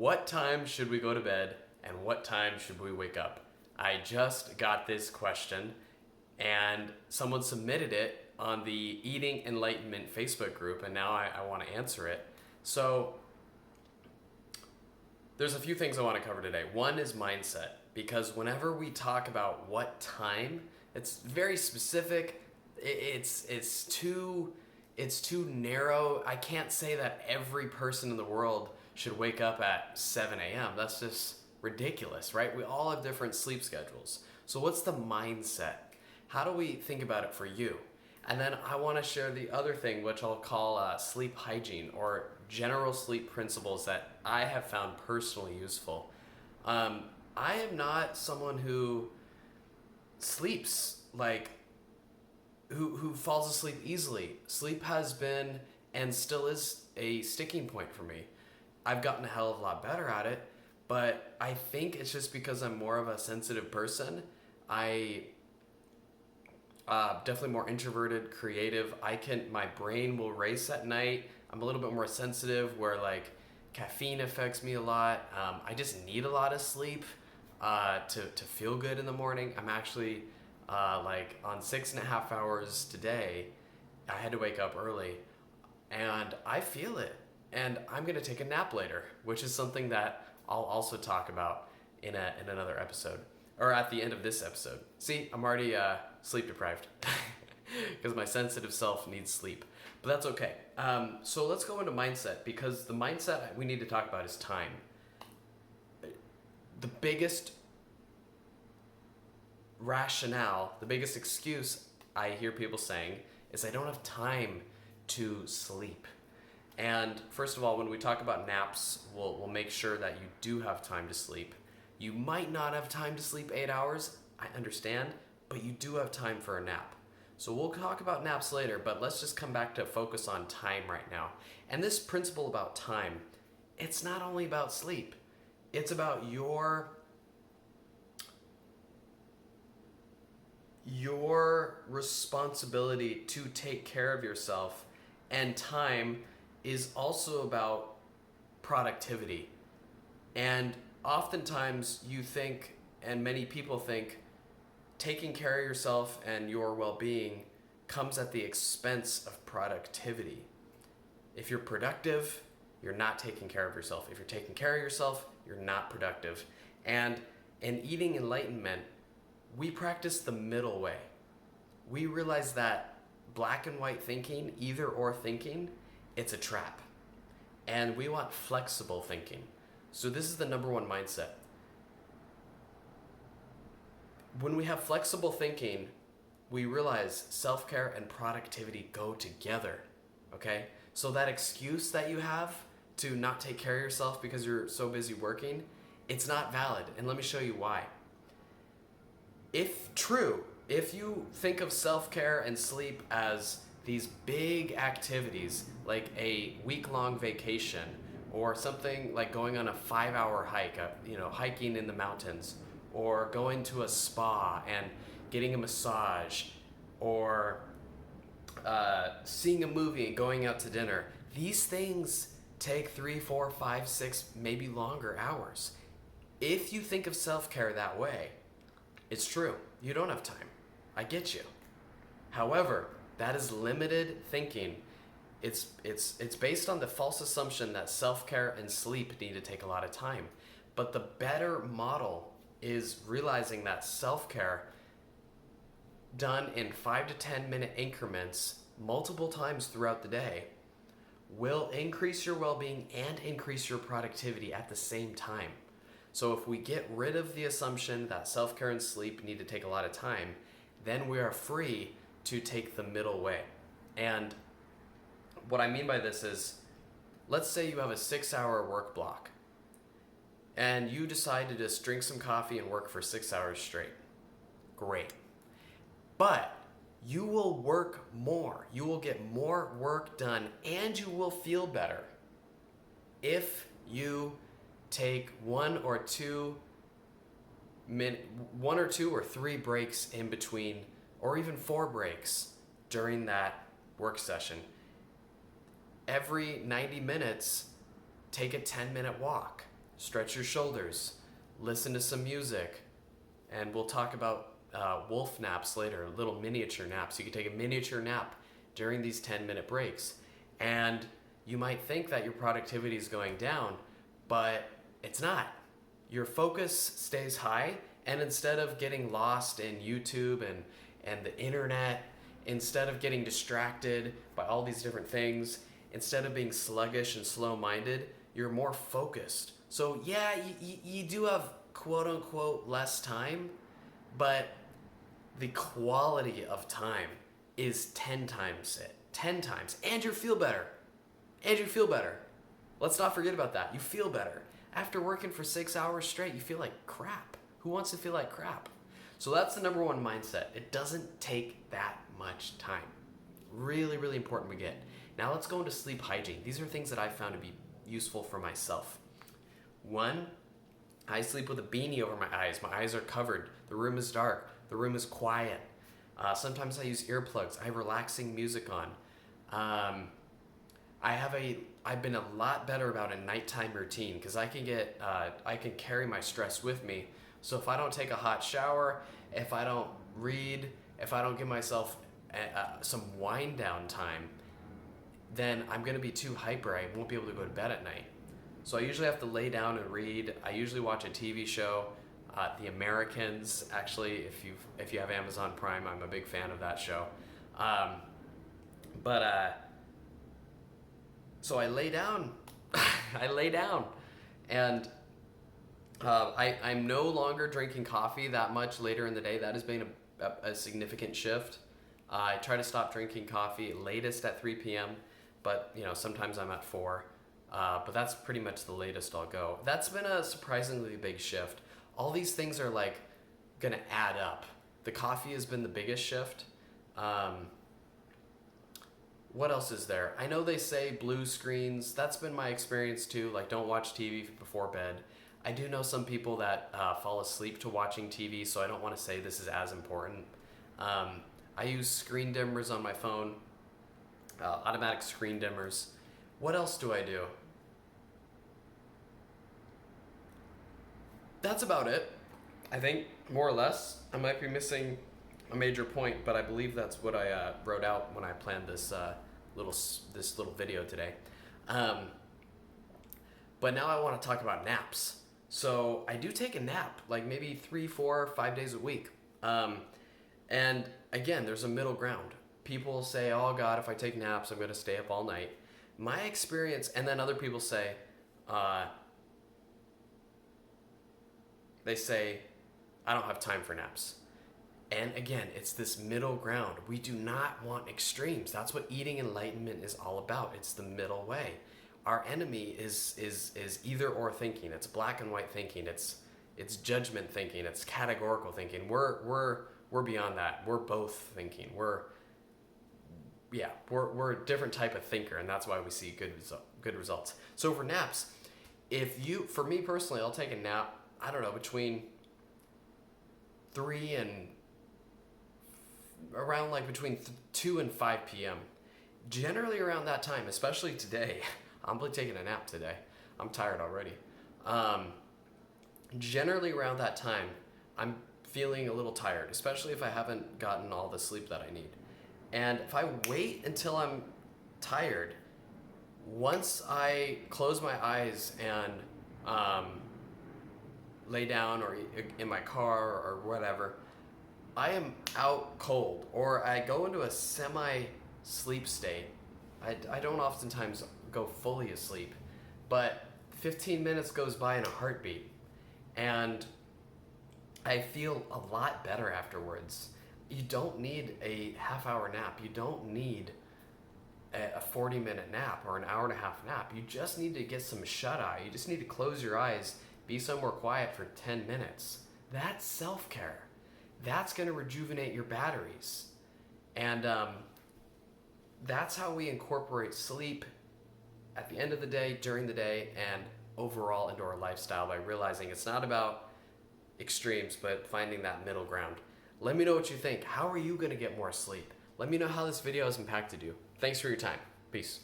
What time should we go to bed and what time should we wake up? I just got this question and someone submitted it on the Eating Enlightenment Facebook group, and now I want to answer it. So there's a few things I want to cover today. One is mindset, because whenever we talk about what time, it's very specific. It's too narrow. I can't say that every person in the world should wake up at 7 a.m. That's just ridiculous, right? We all have different sleep schedules. So what's the mindset? How do we think about it for you? And then I want to share the other thing, which I'll call sleep hygiene, or general sleep principles that I have found personally useful. I am not someone who sleeps who falls asleep easily. Sleep has been and still is a sticking point for me. I've gotten a hell of a lot better at it, but I think it's just because I'm more of a sensitive person. I definitely more introverted, creative. My brain will race at night. I'm a little bit more sensitive, where caffeine affects me a lot. I just need a lot of sleep to feel good in the morning. I'm actually on 6.5 hours today. I had to wake up early, and I feel it. And I'm gonna take a nap later, which is something that I'll also talk about in another episode, or at the end of this episode. See, I'm already sleep deprived because my sensitive self needs sleep, but that's okay. So let's go into mindset, because the mindset we need to talk about is time. The biggest rationale, the biggest excuse I hear people saying is, I don't have time to sleep. And first of all, when we talk about naps, we'll make sure that you do have time to sleep. You might not have time to sleep 8 hours, I understand, but you do have time for a nap. So we'll talk about naps later, but let's just come back to focus on time right now. And this principle about time, it's not only about sleep. It's about your responsibility to take care of yourself, and time is also about productivity. And oftentimes you think, and many people think, taking care of yourself and your well-being comes at the expense of productivity. If you're productive, you're not taking care of yourself. If you're taking care of yourself, you're not productive. And in Eating Enlightenment, we practice the middle way. We realize that black and white thinking, either or thinking, it's a trap. And we want flexible thinking. So this is the number one mindset. When we have flexible thinking, we realize self-care and productivity go together, okay? So that excuse that you have to not take care of yourself because you're so busy working, it's not valid. And let me show you why. If you think of self-care and sleep as these big activities, like a week-long vacation, or something like going on a 5-hour hike, hiking in the mountains, or going to a spa and getting a massage, or seeing a movie and going out to dinner. These things take 3, 4, 5, 6, maybe longer hours. If you think of self-care that way, it's true. You don't have time. I get you. However, that is limited thinking. It's based on the false assumption that self-care and sleep need to take a lot of time. But the better model is realizing that self-care done in 5 to 10 minute increments multiple times throughout the day will increase your well-being and increase your productivity at the same time. So if we get rid of the assumption that self-care and sleep need to take a lot of time, then we are free to take the middle way. And what I mean by this is, let's say you have a 6-hour work block and you decide to just drink some coffee and work for 6 hours straight. Great. But you will work more. You will get more work done, and you will feel better if you take one or two or three breaks in between, or even 4 breaks during that work session. Every 90 minutes, take a 10-minute walk. stretch your shoulders, listen to some music, and we'll talk about wolf naps later, little miniature naps. You can take a miniature nap during these 10-minute breaks. And you might think that your productivity is going down, but it's not. Your focus stays high, and instead of getting lost in YouTube and the internet, instead of getting distracted by all these different things, instead of being sluggish and slow-minded, you're more focused. So yeah, you do have quote-unquote less time, but the quality of time is 10 times it. 10 times. And you feel better. Let's not forget about that. You feel better. After working for 6 hours straight, you feel like crap. Who wants to feel like crap? So that's the number one mindset. It doesn't take that much time. Really, really important we get. Now let's go into sleep hygiene. These are things that I found to be useful for myself. One, I sleep with a beanie over my eyes. My eyes are covered. The room is dark. The room is quiet. Sometimes I use earplugs. I have relaxing music on. I've been a lot better about a nighttime routine because I can carry my stress with me. So if I don't take a hot shower, if I don't read, if I don't give myself some wind down time, then I'm going to be too hyper. I won't be able to go to bed at night. So I usually have to lay down and read. I usually watch a TV show. The Americans, actually, if you have Amazon Prime, I'm a big fan of that show. So I lay down. And I'm no longer drinking coffee that much later in the day. That has been a significant shift. I try to stop drinking coffee latest at 3 p.m., but sometimes I'm at 4. But that's pretty much the latest I'll go. That's been a surprisingly big shift. All these things are gonna add up. The coffee has been the biggest shift. What else is there? I know they say blue screens. That's been my experience too. Don't watch TV before bed. I do know some people that fall asleep to watching TV, so I don't want to say this is as important. I use screen dimmers on my phone, automatic screen dimmers. What else do I do? That's about it. I think, more or less. I might be missing a major point, but I believe that's what I wrote out when I planned this little video today. But now I want to talk about naps. So I do take a nap, maybe 3, 4, 5 days a week. And again, there's a middle ground. People say, oh God, if I take naps, I'm going to stay up all night. My experience, and then other people say, I don't have time for naps. And again, it's this middle ground. We do not want extremes. That's what eating enlightenment is all about. It's the middle way. Our enemy is either or thinking. It's black and white thinking. It's judgment thinking. It's categorical thinking. We're beyond that. We're both thinking. We're a different type of thinker, and that's why we see good results. So for naps, for me personally, I'll take a nap, I don't know, between 3 and around between 2 and 5 p.m. Generally around that time, especially today. I'm taking a nap today. I'm tired already. Generally around that time, I'm feeling a little tired, especially if I haven't gotten all the sleep that I need. And if I wait until I'm tired, once I close my eyes and lay down or in my car or whatever, I am out cold, or I go into a semi-sleep state. I don't oftentimes go fully asleep, but 15 minutes goes by in a heartbeat, and I feel a lot better afterwards. You don't need a half-hour nap. You don't need a 40-minute nap or an hour-and-a-half nap. You just need to get some shut-eye. You just need to close your eyes, be somewhere quiet for 10 minutes. That's self-care. That's going to rejuvenate your batteries. And that's how we incorporate sleep at the end of the day, during the day, and overall into our lifestyle by realizing it's not about extremes, but finding that middle ground. Let me know what you think. How are you going to get more sleep? Let me know how this video has impacted you. Thanks for your time. Peace.